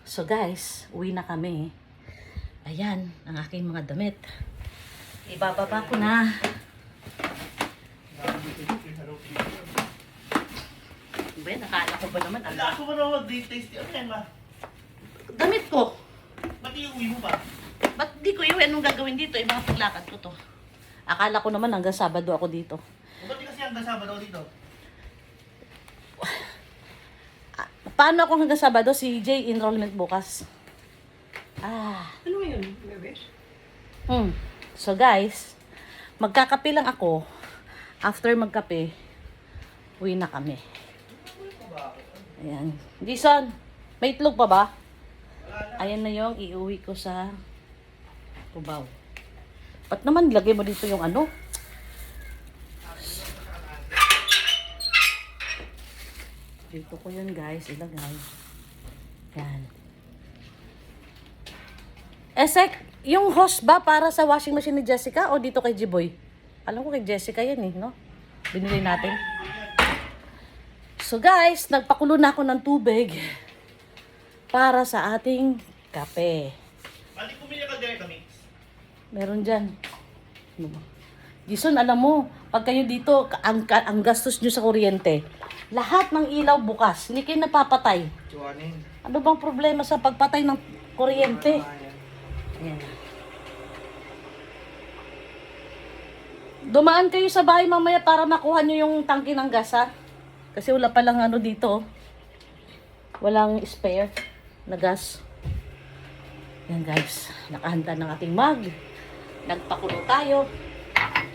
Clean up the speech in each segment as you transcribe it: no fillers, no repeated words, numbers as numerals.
So guys, uwi na kami. Ayan, ang aking mga damit. Ibababa ko na. Ben, nakala ko ba naman? Ako ba naman mag-taste? Ano yan ba? Damit ko. Ba't iuwi mo ba? Ba't di ko iwan anong gagawin dito? Ibang paglakad ko to. Akala ko naman hanggang Sabado ako dito. Ba't di kasi hanggang Sabado dito? Paano ako hanggang Sabado? Si J enrollment bukas. Ano yun, bebes? So guys, magkakape lang ako. After magkape, uwi na kami. Ayan. Jason, may itlog pa ba? Ayan na yung iuwi ko sa Cubao. Ba't naman lagay mo dito yung ano? Dito ko yun guys, ilagay. Yan. Esek, yung hose ba para sa washing machine ni Jessica o dito kay Jiboy? Alam ko kay Jessica yan eh, no? Binili natin. So guys, nagpakulo na ako ng tubig para sa ating kape. Balik pumili ka ganito, Mix. Meron dyan. Ano ba? Jason, alam mo, pag kayo dito, ang gastos nyo sa kuryente, lahat ng ilaw bukas, hindi kayo napapatay. Chuanin. Ano bang problema sa pagpatay ng kuryente? Ayan. Dumaan kayo sa bahay mamaya para makuha nyo yung tangke ng gas, ha? Kasi wala palang ano dito. Walang spare na gas. Yan guys, nakahanda ng ating mug. Nagpakulo tayo.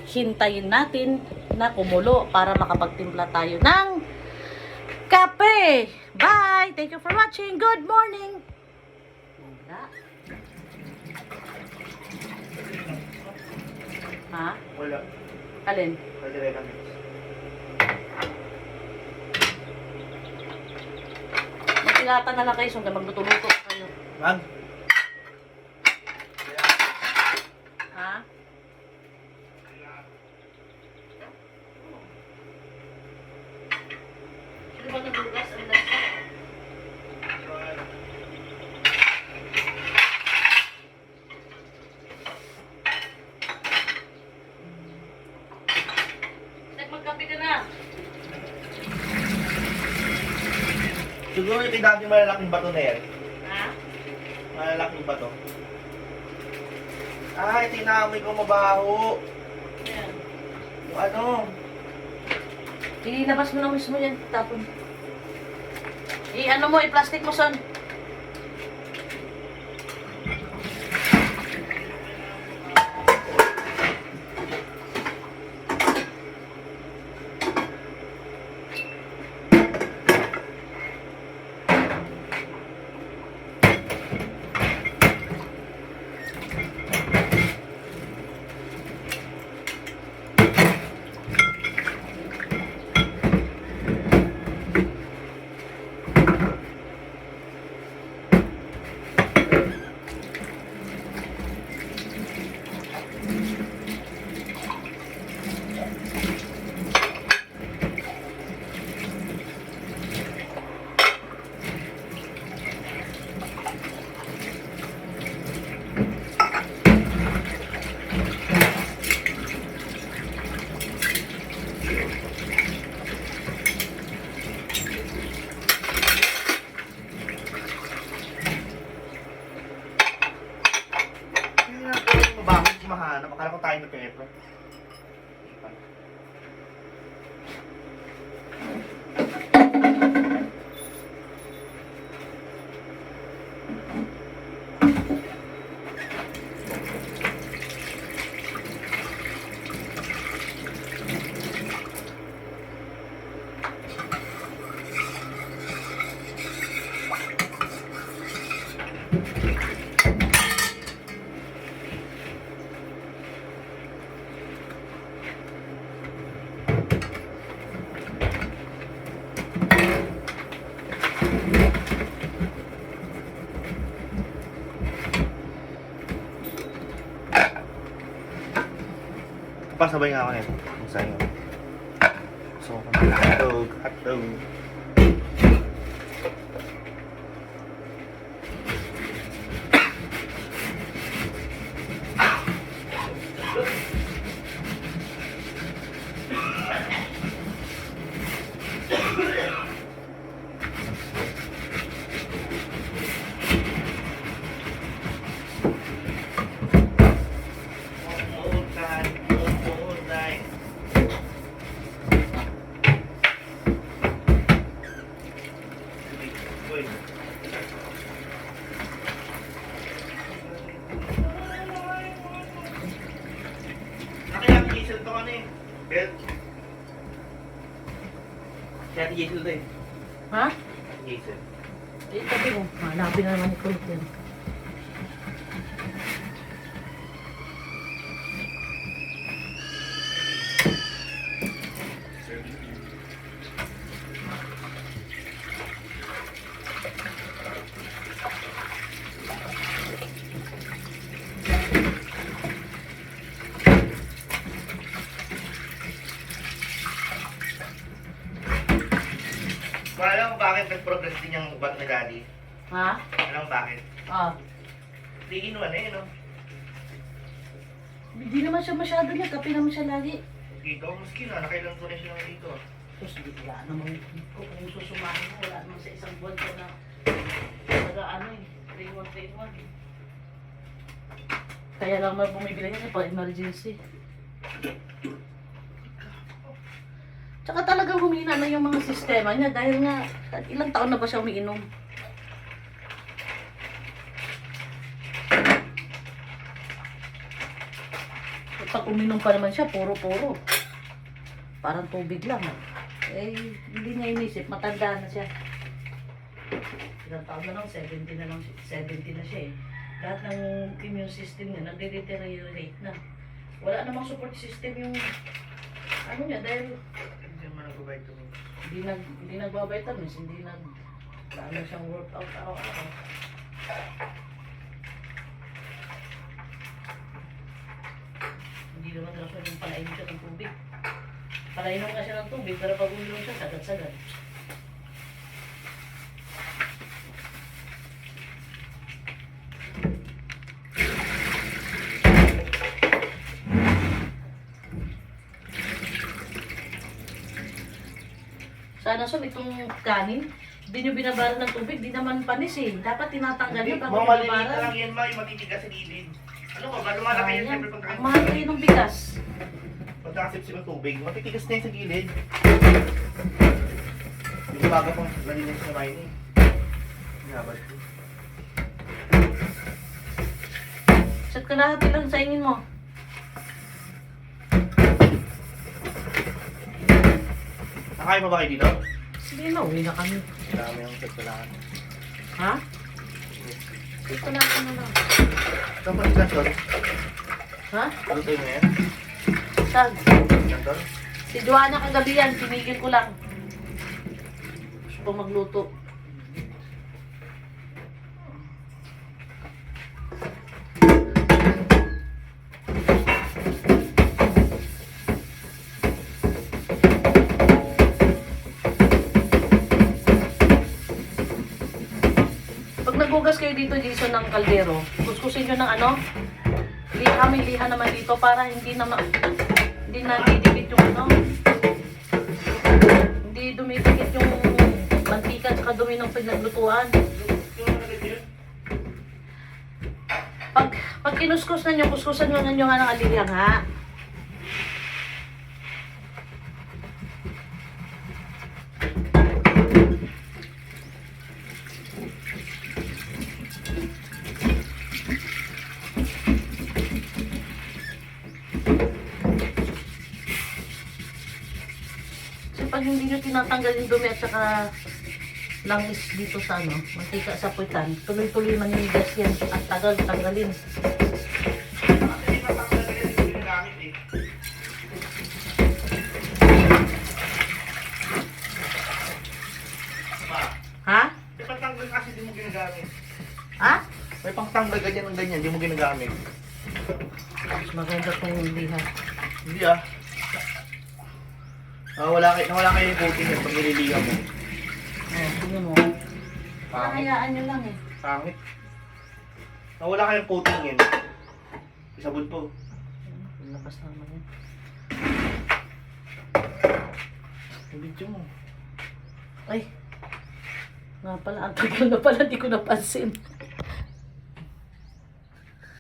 Hintayin natin na kumulo para makapagtimpla tayo ng kape. Bye! Thank you for watching. Good morning! Wala. Ha? Wala. Alin? Pwede ka, Mix. Magpilatan na lang kayo hanggang magluto-luto kayo. Mag. Ha? Sino ba nagugas? Ang lasa? Magkape ka na. Siguro yung kidami malalaking bato na yan. Ha? Malalaking bato. Ay, tinamoy ko mabaho. Ayan. Yung ano? Ilabas mo na mismo yan. Tapon. I-ano mo, i-plastic mo son. Hindi na po yung mabaho si mahanap. Akala ko tayo na pepper. Pasabay nga ako nito. Kung sa'yo. So, hotdog. Uy. Nakilap diesel to ano eh. Belt. Kaya diesel to eh. Ha? Diesel. Eh, tabi mo. Hanapin na naman ni Kulot yan. Alam mo bakit nag-progress din yung ugat ni Daddy? Ha? Alam mo bakit? Ah. Hindi inuwan eh, no? Hindi naman siya masyado niya. Kape naman siya lagi. Dito, maski na, nakailang ko na siya ng dito. Tapos hindi wala naman. Kung susumahin mo, wala naman sa isang buwan ko na ano eh. 3-1. Kaya lang bumibili niya pag emergency. Tsaka talagang humina na yung mga sistema niya dahil nga ilang taon na ba siya umiinom. Pag uminom pa naman siya, puro-puro. Parang tubig lang. Eh, hindi niya inisip, matanda na siya. Ilang taon na lang, 70 na siya eh. Lahat ng immune system niya, nagde-deteriorate na. Wala namang support system yung ano niya dahil Hindi naman nag-vitamin. hindi nagbabitamins, hindi ano siyang workout araw-araw. Hindi naman daw siya yung palainom siya ng tubig. Palainom nga siya ng tubig, pero pag uminom siya, sagad-sagad. Sana so, itong kanin, hindi nyo binabaran ng tubig, di naman panis eh. Dapat tinatanggal nyo bago Mga maliliit na binabaran. lang yan, ma, yung matitigas sa gilid. Ano ka ba? Lumalaki yan siyempre pag Ang mahal kayo ng bigas. pagkakasip ng tubig. Matitigas na yan sa gilid. Yung baga pang nalinis na mine eh. Hinabad ko. Sat kalahati lang sa ingin mo. Nakain mo ba kayo dito? Sige na, uwi na kami. Dami yung pagkalaan. Ha? Dito na ako na lang. Ito pa sila, Sol. Ha? Lutoy mo yan? Saan? Yan, Sol? Si Joanna kagabi yan, tinigil ko lang. Gusto ko magluto. Pag nagugas kayo dito, Jason, ng kaldero, kuskusin nyo ng ano, may liha naman dito para hindi na didikit yung ano, hindi dumidikit yung mantika at dumi ng pinaglutuan. Pag kinuskus na nyo, kuskusan nyo nga ng aliyang ha. Kasi pag hindi nyo tinatanggal yung dumi at saka langis dito sa ano, mantika sa puwitan, tuloy-tuloy maninigas yan at tagal tanggalin. Kasi mapakalaga yan yung ginagamit eh. Pa, Ha? may pangtanggal kasi di mo ginagamit. Ha? May pangtanggal ganyan ng ganyan, di mo ginagamit. Mas maganda kung liha. Hindi ah. Nawala kayo yung coating yun pag nililihan mo. Oh, tingnan mo. Hayaan nyo lang eh. Pangit. Nawala kayong coating yun. Isabot po. Lakas naman yan. Yung video mo. Ay. Nga pala, ang tagal na pala, di ko napansin.